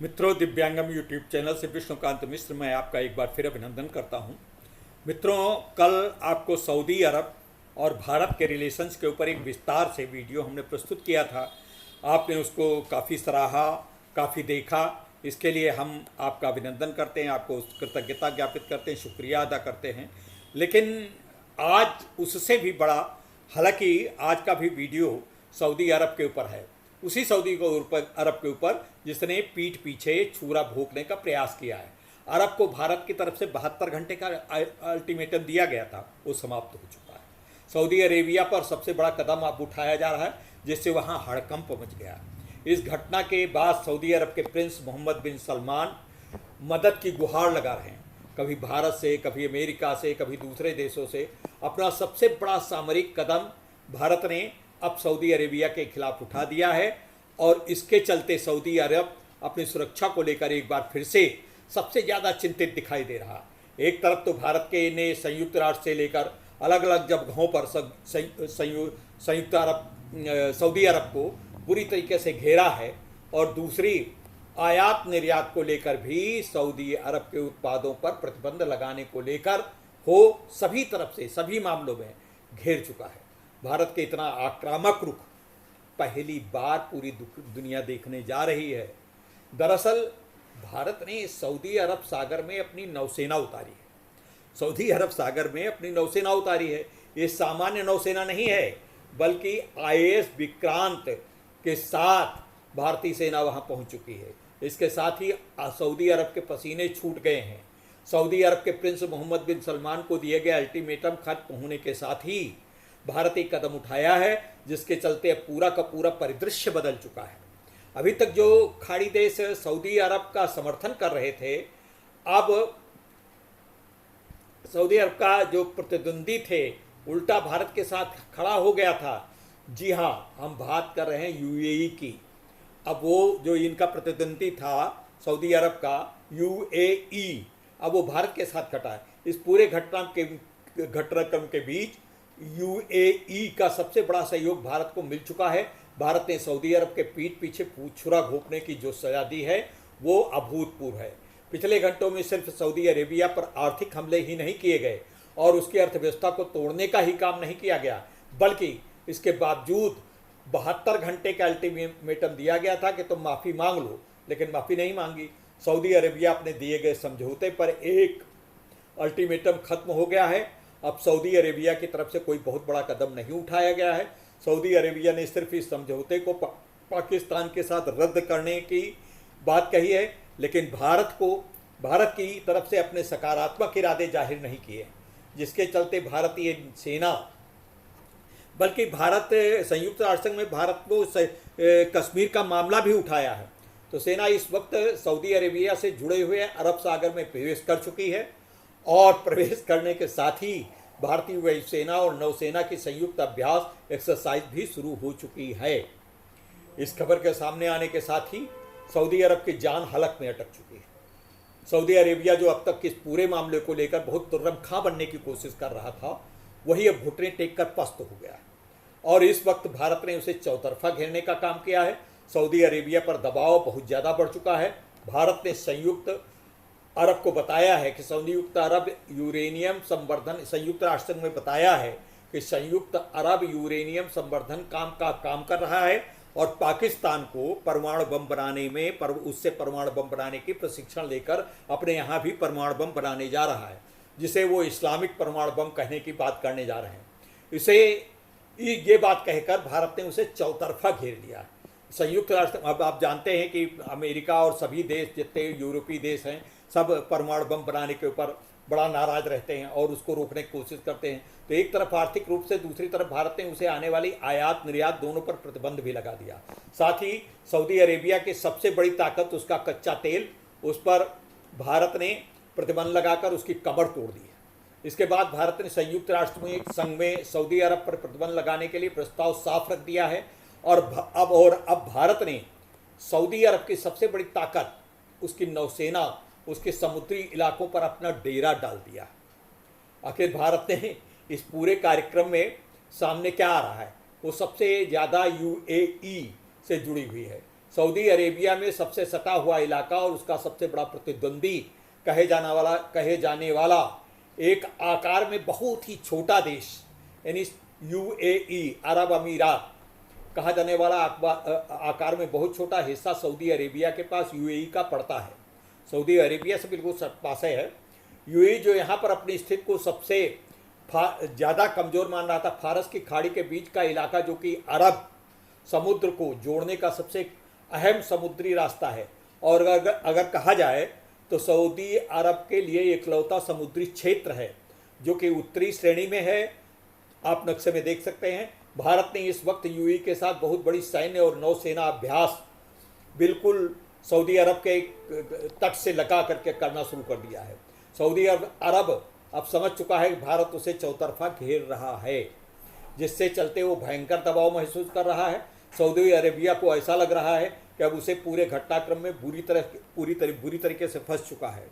मित्रों, दिव्यांगम YouTube channel से विष्णुकांत मिश्र मैं आपका एक बार फिर अभिनंदन करता हूं। मित्रों, कल आपको सऊदी अरब और भारत के रिलेशंस के ऊपर एक विस्तार से वीडियो हमने प्रस्तुत किया था। आपने उसको काफ़ी सराहा, काफ़ी देखा। इसके लिए हम आपका अभिनंदन करते हैं, आपको कृतज्ञता ज्ञापित करते हैं, शुक्रिया अदा करते हैं। लेकिन आज उससे भी बड़ा, हालांकि आज का भी वीडियो सऊदी अरब के ऊपर है, उसी सऊदी को अरब के ऊपर जिसने पीठ पीछे छुरा भोंकने का प्रयास किया है। अरब को भारत की तरफ से 72 घंटे का अल्टीमेटम दिया गया था, वो समाप्त हो चुका है। सऊदी अरेबिया पर सबसे बड़ा कदम अब उठाया जा रहा है, जिससे वहाँ हड़कंप मच गया। इस घटना के बाद सऊदी अरब के प्रिंस मोहम्मद बिन सलमान मदद की गुहार लगा रहे हैं, कभी भारत से, कभी अमेरिका से, कभी दूसरे देशों से। अपना सबसे बड़ा सामरिक कदम भारत ने अब सऊदी अरेबिया के खिलाफ उठा दिया है और इसके चलते सऊदी अरब अपनी सुरक्षा को लेकर एक बार फिर से सबसे ज़्यादा चिंतित दिखाई दे रहा। एक तरफ तो भारत के ने संयुक्त राष्ट्र से लेकर अलग अलग जगहों पर संयुक्त अरब सऊदी अरब को बुरी तरीके से घेरा है, और दूसरी आयात निर्यात को लेकर भी सऊदी अरब के उत्पादों पर प्रतिबंध लगाने को लेकर हो सभी तरफ से सभी मामलों में घेर चुका है। भारत के इतना आक्रामक रुख पहली बार पूरी दुनिया देखने जा रही है। दरअसल भारत ने सऊदी अरब सागर में अपनी नौसेना उतारी है। सऊदी अरब सागर में अपनी नौसेना उतारी है। ये सामान्य नौसेना नहीं है, बल्कि आईएएस विक्रांत के साथ भारतीय सेना वहां पहुंच चुकी है। इसके साथ ही सऊदी अरब के पसीने छूट गए हैं। सऊदी अरब के प्रिंस मोहम्मद बिन सलमान को दिए गए अल्टीमेटम खत्म होने के साथ ही भारत एक कदम उठाया है, जिसके चलते अब पूरा का पूरा परिदृश्य बदल चुका है। अभी तक जो खाड़ी देश सऊदी अरब का समर्थन कर रहे थे, अब सऊदी अरब का जो प्रतिद्वंदी थे उल्टा भारत के साथ खड़ा हो गया था। जी हाँ, हम बात कर रहे हैं यूएई की। अब वो जो इनका प्रतिद्वंदी था सऊदी अरब का, यूएई, अब वो भारत के साथ खड़ा है। इस पूरे घटनाक्रम के बीच यूएई का सबसे बड़ा सहयोग भारत को मिल चुका है। भारत ने सऊदी अरब के पीठ पीछे छुरा घोंपने की जो सजा दी है वो अभूतपूर्व है। पिछले घंटों में सिर्फ सऊदी अरेबिया पर आर्थिक हमले ही नहीं किए गए और उसकी अर्थव्यवस्था को तोड़ने का ही काम नहीं किया गया, बल्कि इसके बावजूद 72 घंटे का अल्टीमेटम दिया गया था कि तुम माफ़ी मांग लो, लेकिन माफ़ी नहीं मांगी। सऊदी अरेबिया अपने दिए गए समझौते पर एक अल्टीमेटम खत्म हो गया है। अब सऊदी अरेबिया की तरफ से कोई बहुत बड़ा कदम नहीं उठाया गया है। सऊदी अरेबिया ने सिर्फ इस समझौते को पाकिस्तान के साथ रद्द करने की बात कही है, लेकिन भारत की तरफ से अपने सकारात्मक इरादे जाहिर नहीं किए, जिसके चलते भारतीय सेना, बल्कि भारत संयुक्त राष्ट्र संघ में भारत को कश्मीर का मामला भी उठाया है। तो सेना इस वक्त सऊदी अरेबिया से जुड़े हुए अरब सागर में प्रवेश कर चुकी है, और प्रवेश करने के साथ ही भारतीय वायुसेना और नौसेना की संयुक्त अभ्यास एक्सरसाइज भी शुरू हो चुकी है। इस खबर के सामने आने के साथ ही सऊदी अरब की जान हलक में अटक चुकी है। सऊदी अरेबिया जो अब तक इस पूरे मामले को लेकर बहुत तुर्रम खां बनने की कोशिश कर रहा था, वही अब घुटने टेक कर पस्त हो गया है, और इस वक्त भारत ने उसे चौतरफा घेरने का काम किया है। सऊदी अरेबिया पर दबाव बहुत ज़्यादा बढ़ चुका है। भारत ने संयुक्त अरब को बताया है कि संयुक्त राष्ट्र संघ में बताया है कि संयुक्त अरब यूरेनियम संवर्धन काम कर रहा है, और पाकिस्तान को परमाणु बम बनाने में उससे परमाणु बम बनाने की प्रशिक्षण लेकर अपने यहाँ भी परमाणु बम बनाने जा रहा है, जिसे वो इस्लामिक परमाणु बम कहने की बात करने जा रहे हैं। इसे ये बात कहकर भारत ने उसे चौतरफा घेर लिया है। संयुक्त राष्ट्र, अब आप जानते हैं कि अमेरिका और सभी देश, जितने यूरोपीय देश हैं, सब परमाणु बम बनाने के ऊपर बड़ा नाराज रहते हैं और उसको रोकने की कोशिश करते हैं। तो एक तरफ आर्थिक रूप से, दूसरी तरफ भारत ने उसे आने वाली आयात निर्यात दोनों पर प्रतिबंध भी लगा दिया। साथ ही सऊदी अरेबिया की सबसे बड़ी ताकत उसका कच्चा तेल, उस पर भारत ने प्रतिबंध लगाकर उसकी कमर तोड़ दी है। इसके बाद भारत ने संयुक्त राष्ट्र संघ में सऊदी अरब पर प्रतिबंध लगाने के लिए प्रस्ताव साफ रख दिया है, और अब भारत ने सऊदी अरब की सबसे बड़ी ताकत, उसकी नौसेना, उसके समुद्री इलाकों पर अपना डेरा डाल दिया। आखिर भारत ने इस पूरे कार्यक्रम में सामने क्या आ रहा है, वो सबसे ज़्यादा यूएई से जुड़ी हुई है। सऊदी अरेबिया में सबसे सटा हुआ इलाका और उसका सबसे बड़ा प्रतिद्वंदी कहे जाने वाला एक आकार में बहुत ही छोटा देश यानी यूएई अरब अमीरात कहा जाने वाला आकार में बहुत छोटा हिस्सा सऊदी अरेबिया के पास यूएई का पड़ता है। सऊदी अरेबिया से बिल्कुल पास है। यूएई जो यहाँ पर अपनी स्थिति को सबसे ज़्यादा कमज़ोर मान रहा था, फारस की खाड़ी के बीच का इलाका जो कि अरब समुद्र को जोड़ने का सबसे अहम समुद्री रास्ता है, और अगर कहा जाए तो सऊदी अरब के लिए इकलौता समुद्री क्षेत्र है जो कि उत्तरी श्रेणी में है। आप नक्शे में देख सकते हैं। भारत ने इस वक्त यूएई के साथ बहुत बड़ी सैन्य और नौसेना अभ्यास बिल्कुल सऊदी अरब के तट से लगा करके करना शुरू कर दिया है। सऊदी अरब अब समझ चुका है कि भारत उसे चौतरफा घेर रहा है, जिससे चलते वो भयंकर दबाव महसूस कर रहा है। सऊदी अरेबिया को ऐसा लग रहा है कि अब उसे पूरे घटनाक्रम में बुरी तरीके से फंस चुका है,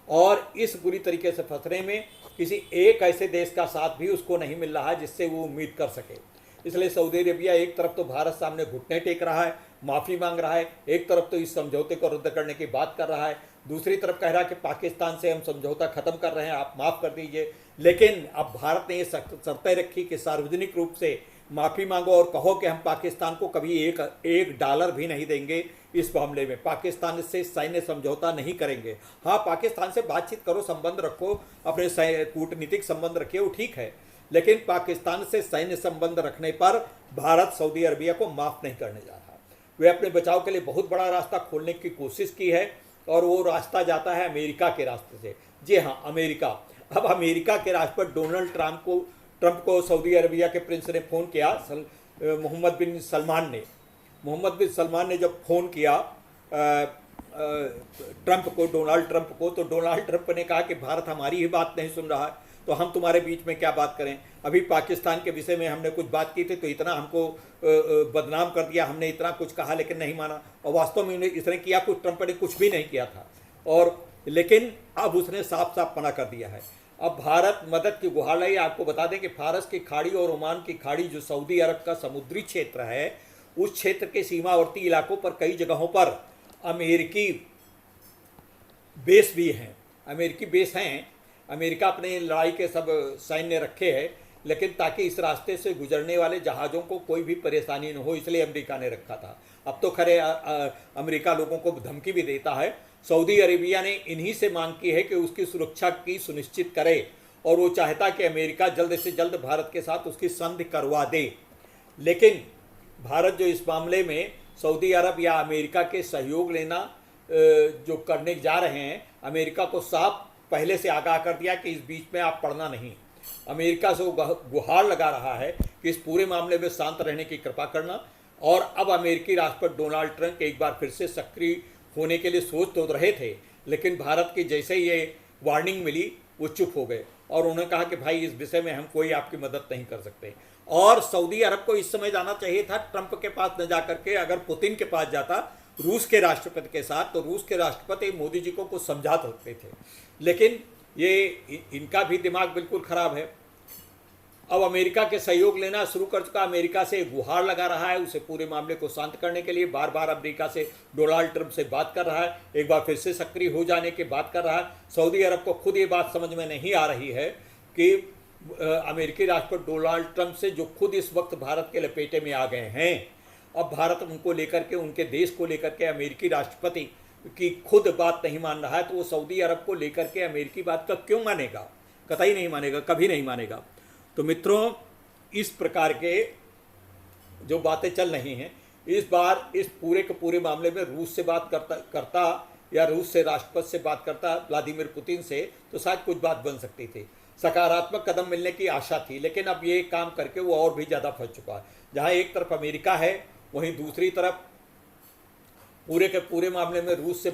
और इस बुरी तरीके से फंसने में किसी एक ऐसे देश का साथ भी उसको नहीं मिल रहा है जिससे वो उम्मीद कर सके। इसलिए सऊदी अरेबिया एक तरफ तो भारत सामने घुटने टेक रहा है, माफ़ी मांग रहा है, एक तरफ तो इस समझौते को रद्द करने की बात कर रहा है, दूसरी तरफ कह रहा है कि पाकिस्तान से हम समझौता ख़त्म कर रहे हैं, आप माफ़ कर दीजिए। लेकिन अब भारत ने ये शर्तें रखी कि सार्वजनिक रूप से माफ़ी मांगो और कहो कि हम पाकिस्तान को कभी एक डॉलर भी नहीं देंगे इस मामले में, पाकिस्तान से सैन्य समझौता नहीं करेंगे। हाँ, पाकिस्तान से बातचीत करो, संबंध रखो, अपने कूटनीतिक संबंध रखिए, वो ठीक है, लेकिन पाकिस्तान से सैन्य संबंध रखने पर भारत सऊदी अरबिया को माफ़ नहीं करने जा रहा। वे अपने बचाव के लिए बहुत बड़ा रास्ता खोलने की कोशिश की है, और वो रास्ता जाता है अमेरिका के रास्ते से। जी हाँ, अमेरिका। अब अमेरिका के रास्ते पर डोनाल्ड ट्रंप को सऊदी अरबिया के प्रिंस ने फ़ोन किया। मोहम्मद बिन सलमान ने जब फ़ोन किया डोनाल्ड ट्रंप को, तो डोनाल्ड ट्रंप ने कहा कि भारत हमारी ही बात नहीं सुन रहा है, तो हम तुम्हारे बीच में क्या बात करें। अभी पाकिस्तान के विषय में हमने कुछ बात की थी तो इतना हमको बदनाम कर दिया, हमने इतना कुछ कहा लेकिन नहीं माना, और वास्तव में इसने किया कुछ, ट्रंप ने कुछ भी नहीं किया था, और लेकिन अब उसने साफ साफ मना कर दिया है। अब भारत मदद की गुहार लाई। आपको बता दें कि फारस की खाड़ी और ओमान की खाड़ी जो सऊदी अरब का समुद्री क्षेत्र है, उस क्षेत्र के सीमावर्ती इलाकों पर कई जगहों पर अमेरिकी बेस भी हैं। अमेरिका अपने लड़ाई के सब सैन्य रखे हैं, लेकिन ताकि इस रास्ते से गुजरने वाले जहाज़ों को कोई भी परेशानी न हो, इसलिए अमेरिका ने रखा था। अब तो खैर अमेरिका लोगों को धमकी भी देता है। सऊदी अरेबिया ने इन्हीं से मांग की है कि उसकी सुरक्षा की सुनिश्चित करे, और वो चाहता कि अमेरिका जल्द से जल्द भारत के साथ उसकी संधि करवा दे। लेकिन भारत जो इस मामले में सऊदी अरब या अमेरिका के सहयोग लेना जो करने जा रहे हैं, अमेरिका को साफ पहले से आगाह कर दिया कि इस बीच में आप पड़ना नहीं। अमेरिका से वो गुहार लगा रहा है कि इस पूरे मामले में शांत रहने की कृपा करना। और अब अमेरिकी राष्ट्रपति डोनाल्ड ट्रंप एक बार फिर से सक्रिय होने के लिए सोच तो रहे थे, लेकिन भारत की जैसे ही ये वार्निंग मिली वो चुप हो गए, और उन्होंने कहा कि भाई इस विषय में हम कोई आपकी मदद नहीं कर सकते। और सऊदी अरब को इस समय जाना चाहिए था ट्रंप के पास न जा करके, अगर पुतिन के पास जाता रूस के राष्ट्रपति के साथ, तो रूस के राष्ट्रपति मोदी जी को कुछ समझा सकते थे, लेकिन ये इनका भी दिमाग बिल्कुल खराब है। अब अमेरिका के सहयोग लेना शुरू कर चुका, अमेरिका से गुहार लगा रहा है उसे पूरे मामले को शांत करने के लिए। बार बार अमेरिका से डोनाल्ड ट्रंप से बात कर रहा है, एक बार फिर से सक्रिय हो जाने की बात कर रहा है। सऊदी अरब को खुद ये बात समझ में नहीं आ रही है कि अमेरिकी राष्ट्रपति डोनाल्ड ट्रंप से जो खुद इस वक्त भारत के लपेटे में आ गए हैं, अब भारत उनको लेकर के, उनके देश को लेकर के अमेरिकी राष्ट्रपति की खुद बात नहीं मान रहा है, तो वो सऊदी अरब को लेकर के अमेरिकी बात का क्यों मानेगा? कतई नहीं मानेगा, कभी नहीं मानेगा। तो मित्रों, इस प्रकार के जो बातें चल रही हैं, इस बार इस पूरे के पूरे मामले में रूस से बात करता या रूस से राष्ट्रपति से बात करता व्लादिमीर पुतिन से, तो शायद कुछ बात बन सकती थी, सकारात्मक कदम मिलने की आशा थी। लेकिन अब ये काम करके वो और भी ज़्यादा फंस चुका है। जहाँ एक तरफ अमेरिका है, वहीं दूसरी तरफ पूरे के पूरे मामले में रूस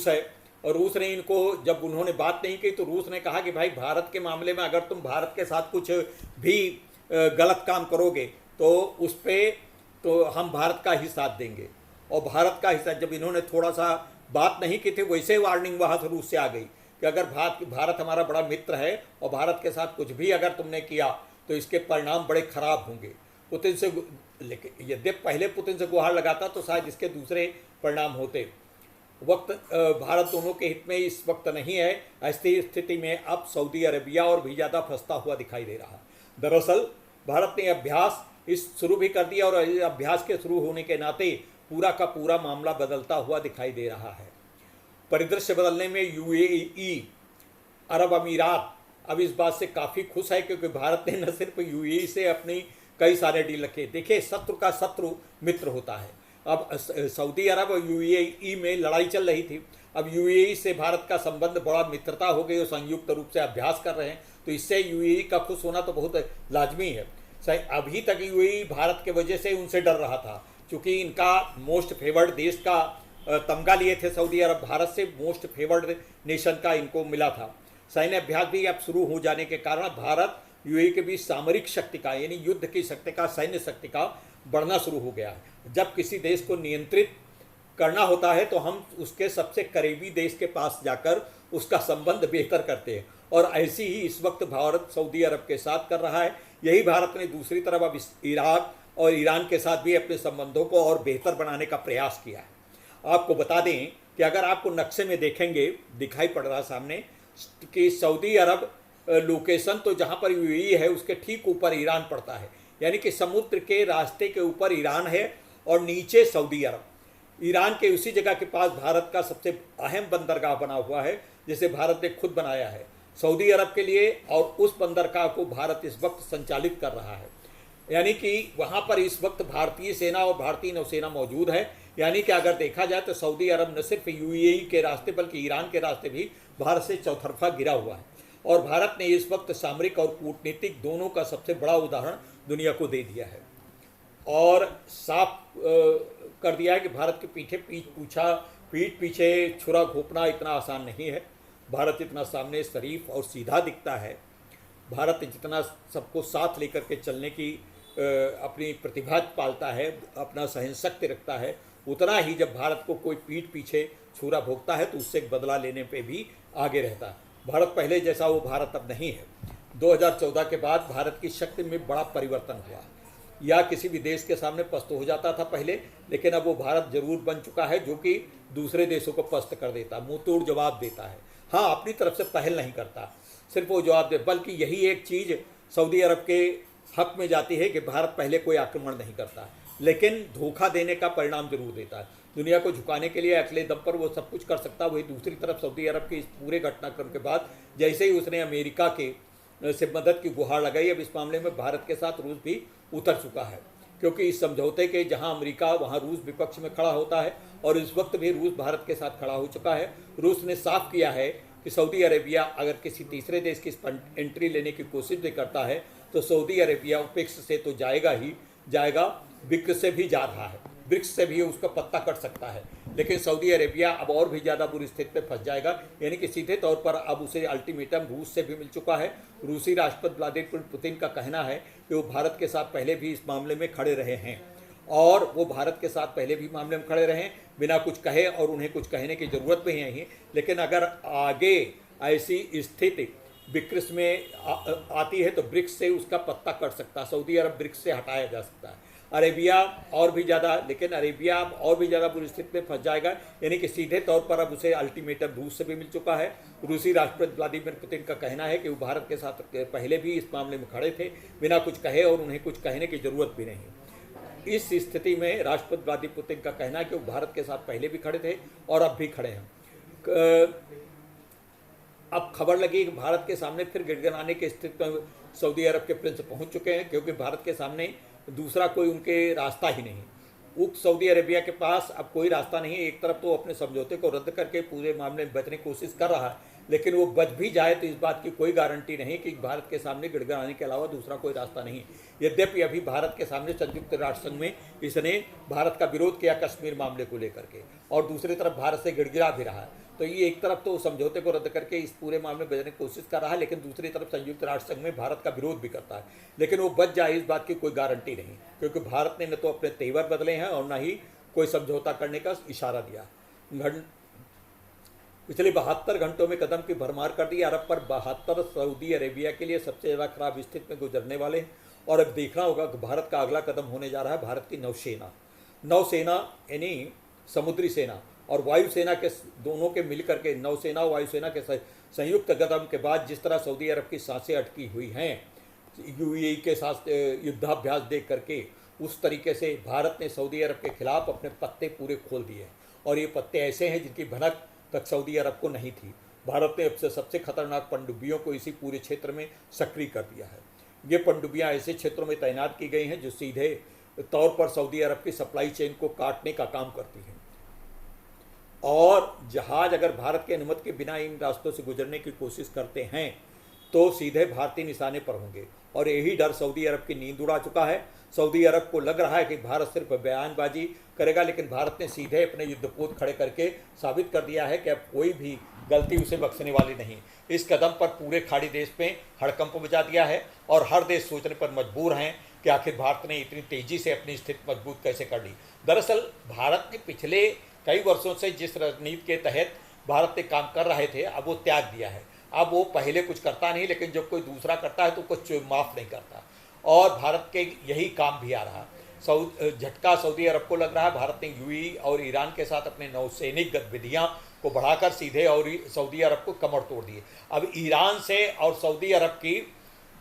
है, और रूस ने इनको, जब उन्होंने बात नहीं की तो रूस ने कहा कि भाई भारत के मामले में अगर तुम भारत के साथ कुछ भी गलत काम करोगे तो उस पर तो हम भारत का ही साथ देंगे। और भारत का हिस्सा, जब इन्होंने थोड़ा सा बात नहीं की थी, वैसे वार्निंग वहाँ से रूस से आ गई कि अगर भारत हमारा बड़ा मित्र है और भारत के साथ कुछ भी अगर तुमने किया तो इसके परिणाम बड़े खराब होंगे। पुतिन से, लेकिन यद्यपि पहले पुतिन से गुहार लगाता तो शायद इसके दूसरे परिणाम होते। वक्त भारत दोनों के हित में इस वक्त नहीं है। ऐसी स्थिति में अब सऊदी अरबिया और भी ज़्यादा फंसता हुआ दिखाई दे रहा। दरअसल भारत ने अभ्यास इस शुरू भी कर दिया और अभ्यास के शुरू होने के नाते पूरा का पूरा मामला बदलता हुआ दिखाई दे रहा है। परिदृश्य बदलने में यूएई, अरब अमीरात अब इस बात से काफ़ी खुश है, क्योंकि भारत ने न सिर्फ यूएई से अपनी कई सारे डील रखे। देखिए, शत्रु का शत्रु मित्र होता है। अब सऊदी अरब और यूएई में लड़ाई चल रही थी। अब यूएई से भारत का संबंध बड़ा मित्रता हो गई और संयुक्त रूप से अभ्यास कर रहे हैं, तो इससे यूएई का खुश होना तो बहुत लाजमी है। अभी तक यूएई भारत के वजह से उनसे डर रहा था, क्योंकि इनका मोस्ट फेवर्ड देश का तमगा लिए थे सऊदी अरब। भारत से मोस्ट फेवर्ड नेशन का इनको मिला था। सैन्य अभ्यास भी अब शुरू हो जाने के कारण भारत यूएई के बीच सामरिक शक्ति का, यानी युद्ध की शक्ति का, सैन्य शक्ति का बढ़ना शुरू हो गया है। जब किसी देश को नियंत्रित करना होता है तो हम उसके सबसे करीबी देश के पास जाकर उसका संबंध बेहतर करते हैं, और ऐसी ही इस वक्त भारत सऊदी अरब के साथ कर रहा है। यही भारत ने दूसरी तरफ अब इराक और ईरान के साथ भी अपने संबंधों को और बेहतर बनाने का प्रयास किया है। आपको बता दें कि अगर आपको नक्शे में देखेंगे, दिखाई पड़ रहा सामने कि सऊदी अरब लोकेशन तो जहाँ पर यूएई है उसके ठीक ऊपर ईरान पड़ता है, यानी कि समुद्र के रास्ते के ऊपर ईरान है और नीचे सऊदी अरब। ईरान के उसी जगह के पास भारत का सबसे अहम बंदरगाह बना हुआ है, जिसे भारत ने खुद बनाया है सऊदी अरब के लिए, और उस बंदरगाह को भारत इस वक्त संचालित कर रहा है। यानी कि वहाँ पर इस वक्त भारतीय सेना और भारतीय नौसेना मौजूद है। यानी कि अगर देखा जाए तो सऊदी अरब न सिर्फ यूएई के रास्ते बल्कि ईरान के रास्ते भी भारत से चौतरफा गिरा हुआ है, और भारत ने इस वक्त सामरिक और कूटनीतिक दोनों का सबसे बड़ा उदाहरण दुनिया को दे दिया है, और साफ कर दिया है कि भारत के पीठ पीछे छुरा घोंपना इतना आसान नहीं है। भारत इतना सामने शरीफ और सीधा दिखता है, भारत जितना सबको साथ लेकर के चलने की अपनी प्रतिभा पालता है, अपना सहनशक्ति रखता है, उतना ही जब भारत को कोई पीठ पीछे छुरा भोगता है तो उससे बदला लेने पे भी आगे रहता है। भारत पहले जैसा वो भारत अब नहीं है। 2014 के बाद भारत की शक्ति में बड़ा परिवर्तन हुआ, या किसी भी देश के सामने पस्त हो जाता था पहले, लेकिन अब वो भारत जरूर बन चुका है जो कि दूसरे देशों को पस्त कर देता, मुंह तोड़ जवाब देता है। हाँ, अपनी तरफ से पहल नहीं करता, सिर्फ वो जवाब दे, बल्कि यही एक चीज़ सऊदी अरब के हक में जाती है कि भारत पहले कोई आक्रमण नहीं करता, लेकिन धोखा देने का परिणाम जरूर देता है। दुनिया को झुकाने के लिए अकेले दम पर वो सब कुछ कर सकता है। वही दूसरी तरफ सऊदी अरब के इस पूरे घटनाक्रम के बाद जैसे ही उसने अमेरिका के से मदद की गुहार लगाई, अब इस मामले में भारत के साथ रूस भी उतर चुका है, क्योंकि इस समझौते के जहां अमेरिका वहां रूस विपक्ष में खड़ा होता है, और इस वक्त भी रूस भारत के साथ खड़ा हो चुका है। रूस ने साफ किया है कि सऊदी अरेबिया अगर किसी तीसरे देश की एंट्री लेने की कोशिश भी करता है तो सऊदी अरेबिया ब्रिक्स से तो जाएगा ही जाएगा, ब्रिक्स से भी जा रहा है, ब्रिक्स से भी उसका पत्ता कट सकता है। लेकिन सऊदी अरेबिया अब और भी ज़्यादा बुरी स्थिति में फंस जाएगा, यानी कि सीधे तौर पर अब उसे अल्टीमेटम रूस से भी मिल चुका है। रूसी राष्ट्रपति व्लादिमीर पुतिन का कहना है कि वो भारत के साथ पहले भी इस मामले में खड़े रहे हैं, और वो भारत के साथ पहले भी मामले में खड़े रहे बिना कुछ कहे, और उन्हें कुछ कहने की ज़रूरत भी नहीं। लेकिन अगर आगे ऐसी स्थिति ब्रिक्स में आती है तो ब्रिक्स से उसका पत्ता कट सकता है, सऊदी अरब ब्रिक्स से हटाया जा सकता है। अरेबिया और भी ज़्यादा, लेकिन अरेबिया और भी ज़्यादा बुरी स्थिति में फंस जाएगा, यानी कि सीधे तौर पर अब उसे अल्टीमेटम रूस से भी मिल चुका है। रूसी राष्ट्रपति व्लादिमीर पुतिन का कहना है कि वो भारत के साथ पहले भी इस मामले में खड़े थे बिना कुछ कहे, और उन्हें कुछ कहने की ज़रूरत भी नहीं। इस स्थिति में राष्ट्रपति व्लादिमीर पुतिन का कहना है कि वो भारत के साथ पहले भी खड़े थे और अब भी खड़े हैं। अब खबर लगी कि भारत के सामने फिर गिड़गिड़ाने की स्थिति में सऊदी अरब के प्रिंस पहुंच चुके हैं, क्योंकि भारत के सामने दूसरा कोई उनके रास्ता ही नहीं। उक्त सऊदी अरेबिया के पास अब कोई रास्ता नहीं है। एक तरफ तो अपने समझौते को रद्द करके पूरे मामले में बचने की कोशिश कर रहा है, लेकिन वो बच भी जाए तो इस बात की कोई गारंटी नहीं कि भारत के सामने गिड़गिड़ाने के अलावा दूसरा कोई रास्ता नहीं। यद्यपि अभी भारत के सामने संयुक्त राष्ट्र संघ में इसने भारत का विरोध किया कश्मीर मामले को लेकर के, और दूसरी तरफ भारत से गिड़गिड़ा भी रहा है। तो ये एक तरफ तो समझौते को रद्द करके इस पूरे मामले में बचने की कोशिश कर रहा है, लेकिन दूसरी तरफ संयुक्त राष्ट्र संघ में भारत का विरोध भी करता है। लेकिन वो बच जाए इस बात की कोई गारंटी नहीं, क्योंकि भारत ने न तो अपने तेवर बदले हैं और न ही कोई समझौता करने का इशारा दिया। पिछले 72 घंटों में कदम की भरमार कर दी। अरब पर 72 सऊदी अरेबिया के लिए सबसे ज़्यादा खराब स्थिति में गुजरने वाले हैं, और अब देखना होगा कि भारत का अगला कदम होने जा रहा है भारत की नौसेना। नौसेना यानी समुद्री सेना और वायुसेना के दोनों के मिलकर के नौसेना और वायुसेना के संयुक्त कदम के बाद जिस तरह सऊदी अरब की सांसें अटकी हुई हैं यूएई के साथ युद्धाभ्यास देख करके, उस तरीके से भारत ने सऊदी अरब के खिलाफ अपने पत्ते पूरे खोल दिए हैं। और ये पत्ते ऐसे हैं जिनकी भनक तक सऊदी अरब को नहीं थी। भारत ने अब से सबसे खतरनाक पनडुब्बियों को इसी पूरे क्षेत्र में सक्रिय कर दिया है। ये पनडुब्बियाँ ऐसे क्षेत्रों में तैनात की गई हैं जो सीधे तौर पर सऊदी अरब की सप्लाई चेन को काटने का काम करती हैं। और जहाज अगर भारत की अनुमति के बिना इन रास्तों से गुजरने की कोशिश करते हैं तो सीधे भारतीय निशाने पर होंगे। और यही डर सऊदी अरब की नींद उड़ा चुका है। सऊदी अरब को लग रहा है कि भारत सिर्फ बयानबाजी करेगा, लेकिन भारत ने सीधे अपने युद्धपोत खड़े करके साबित कर दिया है कि अब कोई भी गलती उसे बख्शने वाली नहीं। इस कदम पर पूरे खाड़ी देश में हड़कंप मचा दिया है और हर देश सोचने पर मजबूर हैं कि आखिर भारत ने इतनी तेजी से अपनी स्थिति मजबूत कैसे कर ली। दरअसल भारत ने पिछले कई वर्षों से जिस रणनीति के तहत भारत ने काम कर रहे थे, अब वो त्याग दिया है। अब वो पहले कुछ करता नहीं, लेकिन जब कोई दूसरा करता है तो कुछ माफ़ नहीं करता। और भारत के यही काम भी आ रहा। झटका सऊदी अरब को लग रहा है। भारत ने यूएई और ईरान के साथ अपने नौसैनिक गतिविधियाँ को बढ़ाकर सीधे और सऊदी अरब को कमर तोड़ दिए। अब ईरान से और सऊदी अरब की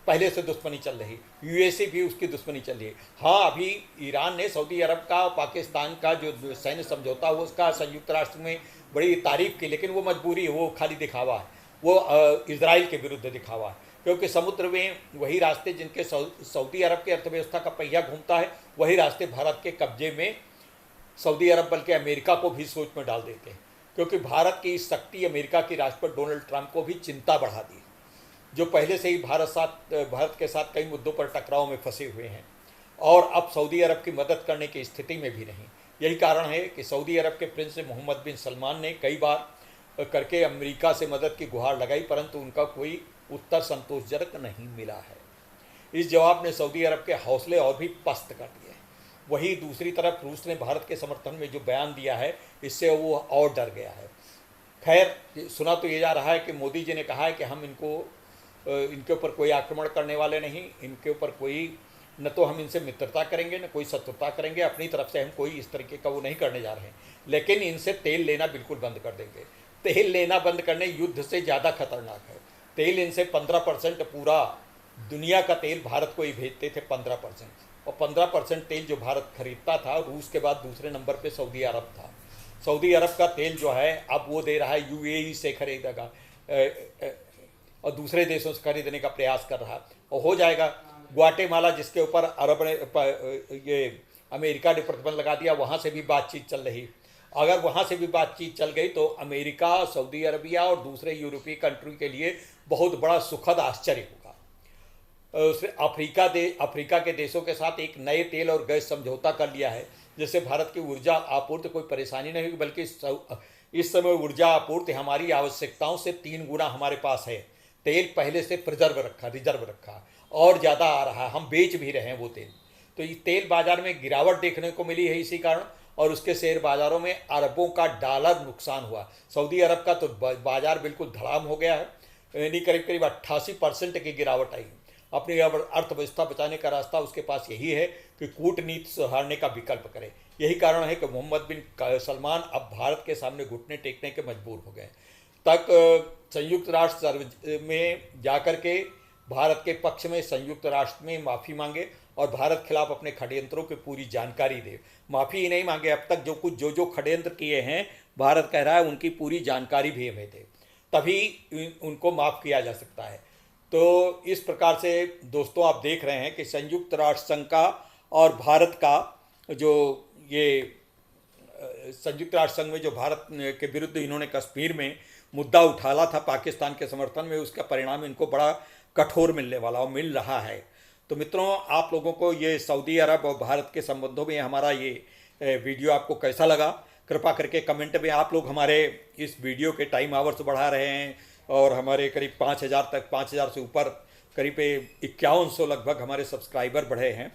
पहले से दुश्मनी चल रही, यूएई भी उसकी दुश्मनी चल रही है। हाँ, अभी ईरान ने सऊदी अरब का पाकिस्तान का जो सैन्य समझौता हुआ उसका संयुक्त राष्ट्र में बड़ी तारीफ की, लेकिन वो मजबूरी है, वो खाली दिखावा है, वो इजराइल के विरुद्ध दिखावा है। क्योंकि समुद्र में वही रास्ते जिनके सऊदी अरब की अर्थव्यवस्था का पहिया घूमता है, वही रास्ते भारत के कब्जे में सऊदी अरब बल्कि अमेरिका को भी सोच में डाल देते हैं। क्योंकि भारत की इस शक्ति अमेरिका की राष्ट्रपति डोनाल्ड ट्रंप को भी चिंता बढ़ा दी, जो पहले से ही भारत के साथ कई मुद्दों पर टकराव में फंसे हुए हैं और अब सऊदी अरब की मदद करने की स्थिति में भी नहीं। यही कारण है कि सऊदी अरब के प्रिंस मोहम्मद बिन सलमान ने कई बार करके अमेरिका से मदद की गुहार लगाई, परंतु उनका कोई उत्तर संतोषजनक नहीं मिला है। इस जवाब ने सऊदी अरब के हौसले और भी पस्त कर दिए। वहीं दूसरी तरफ रूस ने भारत के समर्थन में जो बयान दिया है, इससे वो और डर गया है। खैर, सुना तो ये जा रहा है कि मोदी जी ने कहा है कि हम इनके ऊपर कोई आक्रमण करने वाले नहीं, इनके ऊपर कोई न तो हम इनसे मित्रता करेंगे न कोई शत्रुता करेंगे, अपनी तरफ से हम कोई इस तरीके का वो नहीं करने जा रहे हैं, लेकिन इनसे तेल लेना बिल्कुल बंद कर देंगे। तेल लेना बंद करने युद्ध से ज़्यादा खतरनाक है। तेल इनसे 15%, पूरा दुनिया का तेल भारत को ही भेजते थे 15%, और 15% तेल जो भारत खरीदता था, रूस के बाद दूसरे नंबर पे सऊदी अरब था। सऊदी अरब का तेल जो है अब वो दे रहा है, यूएई से खरीदेगा और दूसरे देशों से खरीदने का प्रयास कर रहा है, और हो जाएगा। ग्वाटेमाला जिसके ऊपर अरब ने ये अमेरिका ने प्रतिबंध लगा दिया, वहाँ से भी बातचीत चल रही। अगर वहाँ से भी बातचीत चल गई तो अमेरिका, सऊदी अरबिया और दूसरे यूरोपीय कंट्री के लिए बहुत बड़ा सुखद आश्चर्य होगा। उसने अफ्रीका के देशों के साथ एक नए तेल और गैस समझौता कर लिया है, जिससे भारत की ऊर्जा आपूर्ति कोई परेशानी नहीं होगी, बल्कि इस समय ऊर्जा आपूर्ति हमारी आवश्यकताओं से 3 गुना हमारे पास है। तेल पहले से रिजर्व रखा और ज़्यादा आ रहा है, हम बेच भी रहे हैं वो तेल। तो ये तेल बाजार में गिरावट देखने को मिली है इसी कारण, और उसके शेयर बाजारों में अरबों का डॉलर नुकसान हुआ। सऊदी अरब का तो बाजार बिल्कुल धड़ाम हो गया है, यानी करीब 88% की गिरावट आई। अपनी अर्थव्यवस्था बचाने का रास्ता उसके पास यही है कि कूटनीति सुधारने का विकल्प करे। यही कारण है कि मोहम्मद बिन सलमान अब भारत के सामने घुटने टेकने के मजबूर हो गए। तक संयुक्त राष्ट्र में जाकर के भारत के पक्ष में संयुक्त राष्ट्र में माफ़ी मांगे और भारत खिलाफ अपने षड्यंत्रों की पूरी जानकारी दे। माफ़ी ही नहीं मांगे, अब तक जो षड्यंत्र किए हैं भारत कह रहा है उनकी पूरी जानकारी भी हमें दे, तभी उनको माफ़ किया जा सकता है। तो इस प्रकार से दोस्तों आप देख रहे हैं कि संयुक्त राष्ट्र संघ का और भारत का जो ये संयुक्त राष्ट्र संघ में जो भारत के विरुद्ध इन्होंने कश्मीर में मुद्दा उठाला था पाकिस्तान के समर्थन में, उसका परिणाम इनको बड़ा कठोर मिलने वाला और मिल रहा है। तो मित्रों, आप लोगों को ये सऊदी अरब और भारत के संबंधों में हमारा ये वीडियो आपको कैसा लगा, कृपा करके कमेंट में। आप लोग हमारे इस वीडियो के टाइम आवर्स बढ़ा रहे हैं और हमारे करीब 5,000 से ऊपर करीब 5100 लगभग हमारे सब्सक्राइबर बढ़े हैं।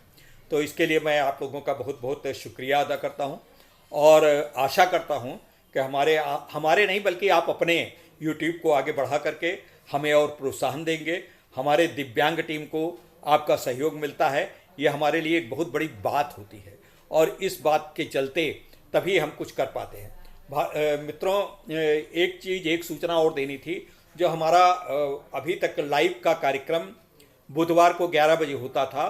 तो इसके लिए मैं आप लोगों का बहुत बहुत शुक्रिया अदा करता हूं और आशा करता हूं कि हमारे नहीं बल्कि आप अपने यूट्यूब को आगे बढ़ा करके हमें और प्रोत्साहन देंगे, हमारे दिव्यांग टीम को आपका सहयोग मिलता है, ये हमारे लिए एक बहुत बड़ी बात होती है और इस बात के चलते तभी हम कुछ कर पाते हैं। मित्रों, एक चीज़, एक सूचना और देनी थी। जो हमारा अभी तक लाइव का कार्यक्रम बुधवार को 11 बजे होता था,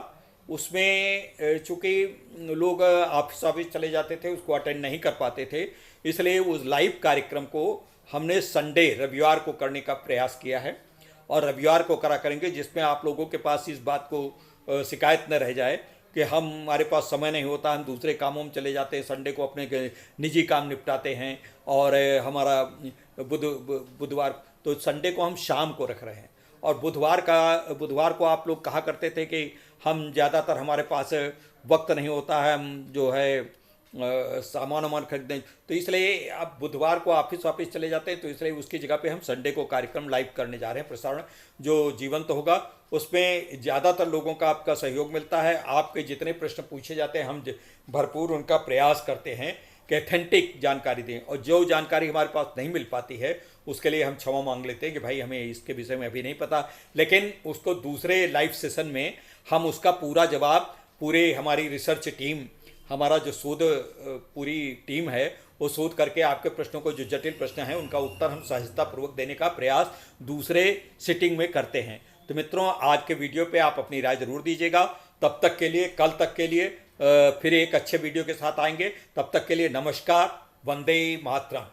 उसमें चूँकि लोग ऑफिस चले जाते थे, उसको अटेंड नहीं कर पाते थे, इसलिए उस लाइव कार्यक्रम को हमने संडे, रविवार को करने का प्रयास किया है और रविवार को करा करेंगे, जिसमें आप लोगों के पास इस बात को शिकायत न रह जाए कि हमारे पास समय नहीं होता, हम दूसरे कामों में चले जाते हैं, संडे को अपने निजी काम निपटाते हैं और हमारा बुधवार, तो संडे को हम शाम को रख रहे हैं। और बुधवार को आप लोग कहा करते थे कि हम ज़्यादातर हमारे पास वक्त नहीं होता है, हम जो है सामान वामान खरीदें, तो इसलिए अब बुधवार को ऑफिस चले जाते हैं, तो इसलिए उसकी जगह पे हम संडे को कार्यक्रम लाइव करने जा रहे हैं। प्रसारण जो जीवंत होगा उसमें ज़्यादातर लोगों का आपका सहयोग मिलता है। आपके जितने प्रश्न पूछे जाते हैं हम भरपूर उनका प्रयास करते हैं कि ऑथेंटिक जानकारी दें, और जो जानकारी हमारे पास नहीं मिल पाती है उसके लिए हम क्षमा मांग लेते हैं कि भाई हमें इसके विषय में अभी नहीं पता, लेकिन उसको दूसरे लाइव सेशन में हम उसका पूरा जवाब, पूरे हमारी रिसर्च टीम, हमारा जो शोध पूरी टीम है, वो शोध करके आपके प्रश्नों को, जो जटिल प्रश्न हैं उनका उत्तर हम सहजतापूर्वक देने का प्रयास दूसरे सिटिंग में करते हैं। तो मित्रों, आज के वीडियो पे आप अपनी राय ज़रूर दीजिएगा। तब तक के लिए, कल तक के लिए फिर एक अच्छे वीडियो के साथ आएंगे। तब तक के लिए नमस्कार, वंदे मातरम।